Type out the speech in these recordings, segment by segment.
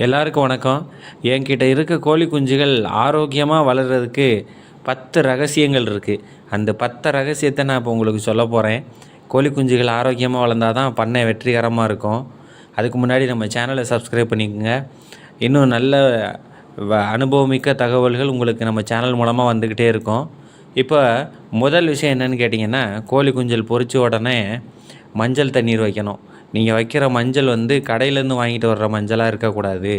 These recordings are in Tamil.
எல்லாருக்கும் வணக்கம். என்கிட்ட இருக்க கோழி குஞ்சுகள் ஆரோக்கியமாக வளர்கிறதுக்கு 10 ரகசியங்கள் இருக்குது. அந்த 10 ரகசியத்தை நான் இப்போ உங்களுக்கு சொல்ல போகிறேன். கோழி குஞ்சுகள் ஆரோக்கியமாக வளர்ந்தால் தான் பண்ணை வெற்றிகரமாக இருக்கும். அதுக்கு முன்னாடி நம்ம சேனலை சப்ஸ்கிரைப் பண்ணிக்கோங்க. இன்னும் நல்ல அனுபவமிக்க தகவல்கள் உங்களுக்கு நம்ம சேனல் மூலமாக வந்துக்கிட்டே இருக்கும். இப்போ முதல் விஷயம் என்னென்னு கேட்டிங்கன்னா, கோழி குஞ்சல் பொரிச்ச உடனே மஞ்சள் தண்ணீர் வைக்கணும். நீங்கள் வைக்கிற மஞ்சள் கடையிலேருந்து வாங்கிட்டு வர்ற மஞ்சளாக இருக்கக்கூடாது.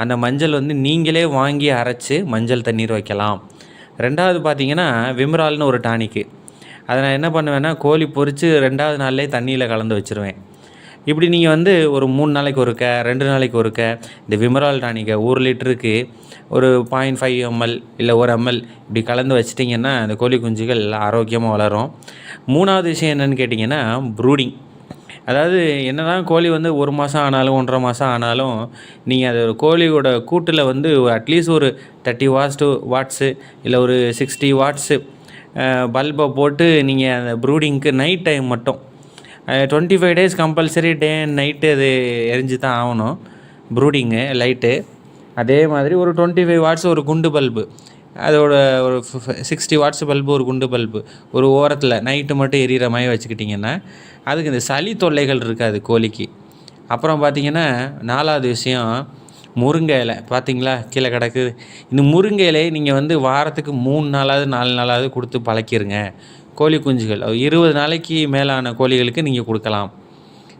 அந்த மஞ்சள் நீங்களே வாங்கி அரைச்சி மஞ்சள் தண்ணீர் வைக்கலாம். 2வது பார்த்தீங்கன்னா, விம்ரால்னு ஒரு டானிக்கு. அதை நான் என்ன பண்ணுவேன்னா, கோழி பொரித்து 2வது நாள்லேயே தண்ணியில் கலந்து வச்சுருவேன். இப்படி நீங்கள் ஒரு 3 நாளைக்கு ஒருக்க, 2 நாளைக்கு ஒருக்க இந்த விம்ரால் டானிக்கை 1 லிட்டருக்கு ஒரு 0.5 ml இல்லை 1 ml இப்படி கலந்து வச்சிட்டிங்கன்னா அந்த கோழி குஞ்சுகள் ஆரோக்கியமாக வளரும். 3வது விஷயம் என்னென்னு கேட்டிங்கன்னா, ப்ரூடிங். அதாவது என்னதான் கோழி 1 மாதம் ஆனாலும் 1.5 மாதம் ஆனாலும் நீங்கள் அது கோழியோட கூட்டில் அட்லீஸ்ட் ஒரு 30 வாட்ஸு இல்லை ஒரு 60 வாட்ஸு பல்பை போட்டு நீங்கள் அந்த ப்ரூடிங்க்கு நைட் டைம் மட்டும் 25 days compulsory day and night அது எரிஞ்சு தான் ஆகணும் ப்ரூடிங்கு லைட்டு. அதே மாதிரி ஒரு 25 வாட்ஸ் ஒரு குண்டு பல்பு, அதோட ஒரு 60 வாட்ஸ் பல்பு ஒரு குண்டு பல்பு ஒரு ஓரத்தில் நைட்டு மட்டும் எரியிற மாதிரி வச்சுக்கிட்டிங்கன்னா அதுக்கு இந்த சளி தொல்லைகள் இருக்காது கோழிக்கு. அப்புறம் பார்த்திங்கன்னா 4வது விஷயம், முருங்கை இலை. பார்த்திங்களா கீழே கிடக்குது. இந்த முருங்கை இலையை நீங்கள் வாரத்துக்கு 3 நாளாவது 4 நாளாவது கொடுத்து பழக்கிடுங்க. கோழி குஞ்சுகள் 20 நாளைக்கு மேலான கோழிகளுக்கு நீங்கள் கொடுக்கலாம்.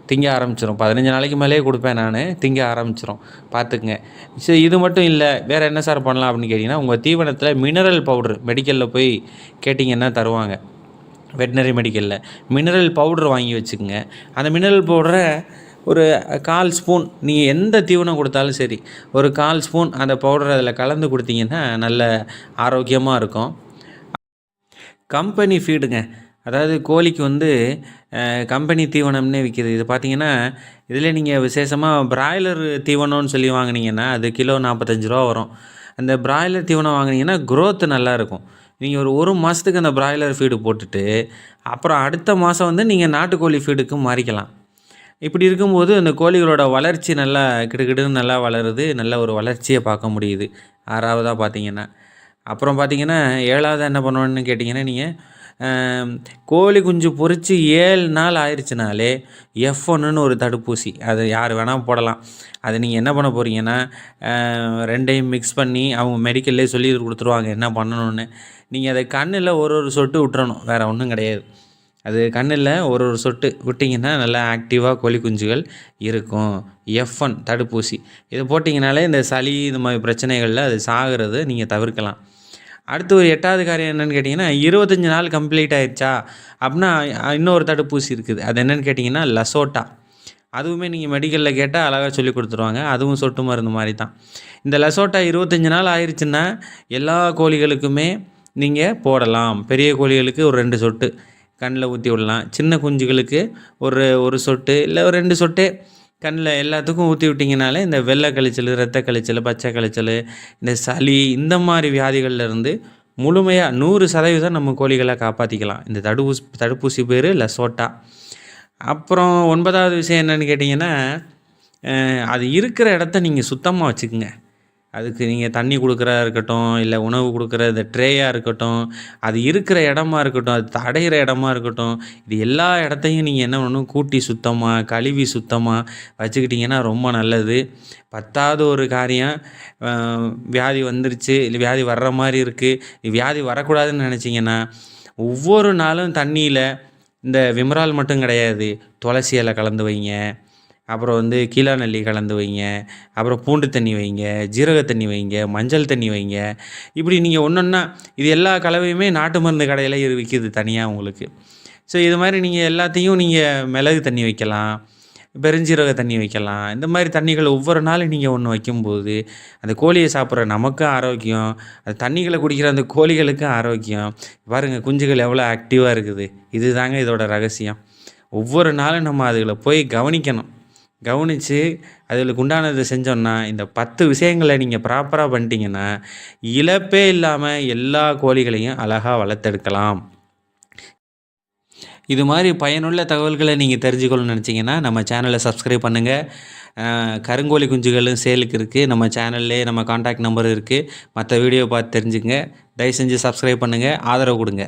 திங்க ஆரம்பிச்சிடும். 15 நாளைக்கு மேலேயே கொடுப்பேன் நான். திங்க ஆரம்பிச்சிடும், பார்த்துக்குங்க. சரி, இது மட்டும் இல்லை, வேறு என்ன சார் பண்ணலாம் அப்படின்னு கேட்டிங்கன்னா, உங்கள் தீவனத்தில் மினரல் பவுட்ரு மெடிக்கலில் போய் கேட்டிங்கன்னா தருவாங்க. வெட்டினரி மெடிக்கலில் மினரல் பவுட்ரு வாங்கி வச்சுக்கோங்க. அந்த மினரல் பவுடரை ஒரு 1/4 ஸ்பூன், நீங்கள் எந்த தீவனம் கொடுத்தாலும் சரி ஒரு 1/4 ஸ்பூன் அந்த பவுடரை அதில் கலந்து கொடுத்தீங்கன்னா நல்ல ஆரோக்கியமாக இருக்கும். கம்பெனி ஃபீடுங்க, அதாவது கோழிக்கு கம்பெனி தீவனம்னே விற்கிது. இது பார்த்திங்கன்னா, இதில் நீங்கள் விசேஷமாக பிராய்லர் தீவனம்னு சொல்லி வாங்கினீங்கன்னா அது கிலோ 45 ரூபா வரும். அந்த பிராய்லர் தீவனம் வாங்கினீங்கன்னா க்ரோத் நல்லாயிருக்கும். நீங்கள் ஒரு மாதத்துக்கு அந்த பிராய்லர் ஃபீடு போட்டுட்டு அப்புறம் அடுத்த மாதம் நீங்கள் நாட்டுக்கோழி ஃபீடுக்கு மாறிக்கலாம். இப்படி இருக்கும்போது அந்த கோழிகளோட வளர்ச்சி நல்லா கிடுகிடுன்னு நல்லா வளருது. நல்ல ஒரு வளர்ச்சியை பார்க்க முடியுது. 6வதாக பார்த்தீங்கன்னா, அப்புறம் பார்த்தீங்கன்னா 7வது என்ன பண்ணுவேன்னு கேட்டிங்கன்னா, நீங்கள் கோழி குஞ்சு பொரித்து 7 நாள் ஆயிடுச்சுனாலே F1ன்னு ஒரு தடுப்பூசி, அது யார் வேணால் போடலாம். அது நீங்கள் என்ன பண்ண போகிறீங்கன்னா, 2யும் மிக்ஸ் பண்ணி அவங்க மெடிக்கல்லே சொல்லி கொடுத்துருவாங்க என்ன பண்ணணுன்னு. நீங்கள் அதை கண்ணில் ஒரு சொட்டு விட்டுறணும், வேறு ஒன்றும் கிடையாது. அது கண்ணில் ஒரு சொட்டு விட்டிங்கன்னா நல்லா ஆக்டிவாக கோழி குஞ்சுகள் இருக்கும். F1 தடுப்பூசி இதை போட்டிங்கனாலே இந்த சளி இந்த மாதிரி பிரச்சனைகளில் அது சாகிறது நீங்கள் தவிர்க்கலாம். அடுத்து ஒரு 8வது காரியம் என்னென்னு கேட்டிங்கன்னா, 25 நாள் கம்ப்ளீட் ஆகிடுச்சா அப்படின்னா இன்னொரு தடுப்பூசி இருக்குது. அது என்னென்னு கேட்டிங்கன்னா லசோட்டா. அதுவுமே நீங்கள் மெடிக்கலில் கேட்டால் அழகாக சொல்லி கொடுத்துருவாங்க. அதுவும் சொட்டு மருந்து மாதிரி தான். இந்த லசோட்டா 25 நாள் ஆயிடுச்சுன்னா எல்லா கோழிகளுக்குமே நீங்கள் போடலாம். பெரிய கோழிகளுக்கு ஒரு 2 சொட்டு கண்ணில் ஊற்றி விடலாம். சின்ன குஞ்சுகளுக்கு ஒரு சொட்டு இல்லை ஒரு 2 சொட்டே கண்ணில் எல்லாத்துக்கும் ஊற்றி விட்டிங்கனாலே இந்த வெள்ளை கழிச்சல், இரத்த கழிச்சல், பச்சை கழிச்சல், இந்த சளி இந்த மாதிரி வியாதிகள்லேருந்து முழுமையாக 100% நம்ம கோழிகளை காப்பாற்றிக்கலாம். இந்த தடுப்பூசி பேர் லசோட்டா. அப்புறம் 9வது விஷயம் என்னென்னு கேட்டிங்கன்னா, அது இருக்கிற இடத்த நீங்கள் சுத்தமாக வச்சுக்குங்க. அதுக்கு நீங்கள் தண்ணி கொடுக்குறதா இருக்கட்டும், இல்லை உணவு கொடுக்குற இந்த ட்ரேயாக இருக்கட்டும், அது இருக்கிற இடமா இருக்கட்டும், அது அடைகிற இடமா இருக்கட்டும், இது எல்லா இடத்தையும் நீங்கள் என்ன பண்ணணும், கூட்டி சுத்தமாக கழுவி சுத்தமாக வச்சுக்கிட்டிங்கன்னா ரொம்ப நல்லது. 10வது ஒரு காரியம், வியாதி வந்துருச்சு இல்லை வியாதி வர்ற மாதிரி இருக்குது, வியாதி வரக்கூடாதுன்னு நினச்சிங்கன்னா ஒவ்வொரு நாளும் தண்ணியில் இந்த விம்ரால் மட்டும் கிடையாது, துளசி இலை கலந்து வைங்க. அப்புறம் கீழாநெல்லி கலந்து வைங்க. அப்புறம் பூண்டு தண்ணி வைங்க, ஜீரக தண்ணி வைங்க, மஞ்சள் தண்ணி வைங்க. இப்படி நீங்கள் ஒன்றா இது எல்லா கலவையுமே நாட்டு மருந்து கடையில் விற்கிது தனியாக உங்களுக்கு. ஸோ இது மாதிரி நீங்கள் எல்லாத்தையும் நீங்கள் மிளகு தண்ணி வைக்கலாம், பெருஞ்சீரக தண்ணி வைக்கலாம். இந்த மாதிரி தண்ணிகள் ஒவ்வொரு நாளும் நீங்கள் ஒன்று வைக்கும்போது அந்த கோழியை சாப்பிட்ற நமக்கும் ஆரோக்கியம், அந்த தண்ணிகளை குடிக்கிற அந்த கோழிகளுக்கும் ஆரோக்கியம். பாருங்கள் குஞ்சுகள் எவ்வளோ ஆக்டிவாக இருக்குது. இது தாங்க இதோட ரகசியம். ஒவ்வொரு நாளும் நம்ம அதுகளை போய் கவனித்து அதுகளுக்கு உண்டானதை செஞ்சோன்னா, இந்த 10 விஷயங்களை நீங்கள் ப்ராப்பராக பண்ணிட்டீங்கன்னா இழப்பே இல்லாமல் எல்லா கோழிகளையும் அழகாக வளர்த்தெடுக்கலாம். இது மாதிரி பயனுள்ள தகவல்களை நீங்கள் தெரிஞ்சுக்கணும்னு நினச்சிங்கன்னா நம்ம சேனலை சப்ஸ்கிரைப் பண்ணுங்கள். கருங்கோழி குஞ்சுகளும் சேலுக்கு இருக்குது. நம்ம சேனல்லே நம்ம கான்டாக்ட் நம்பர் இருக்குது. மற்ற வீடியோ பார்த்து தெரிஞ்சுக்கங்க. தயவு செஞ்சு சப்ஸ்கிரைப் பண்ணுங்கள், ஆதரவு கொடுங்க.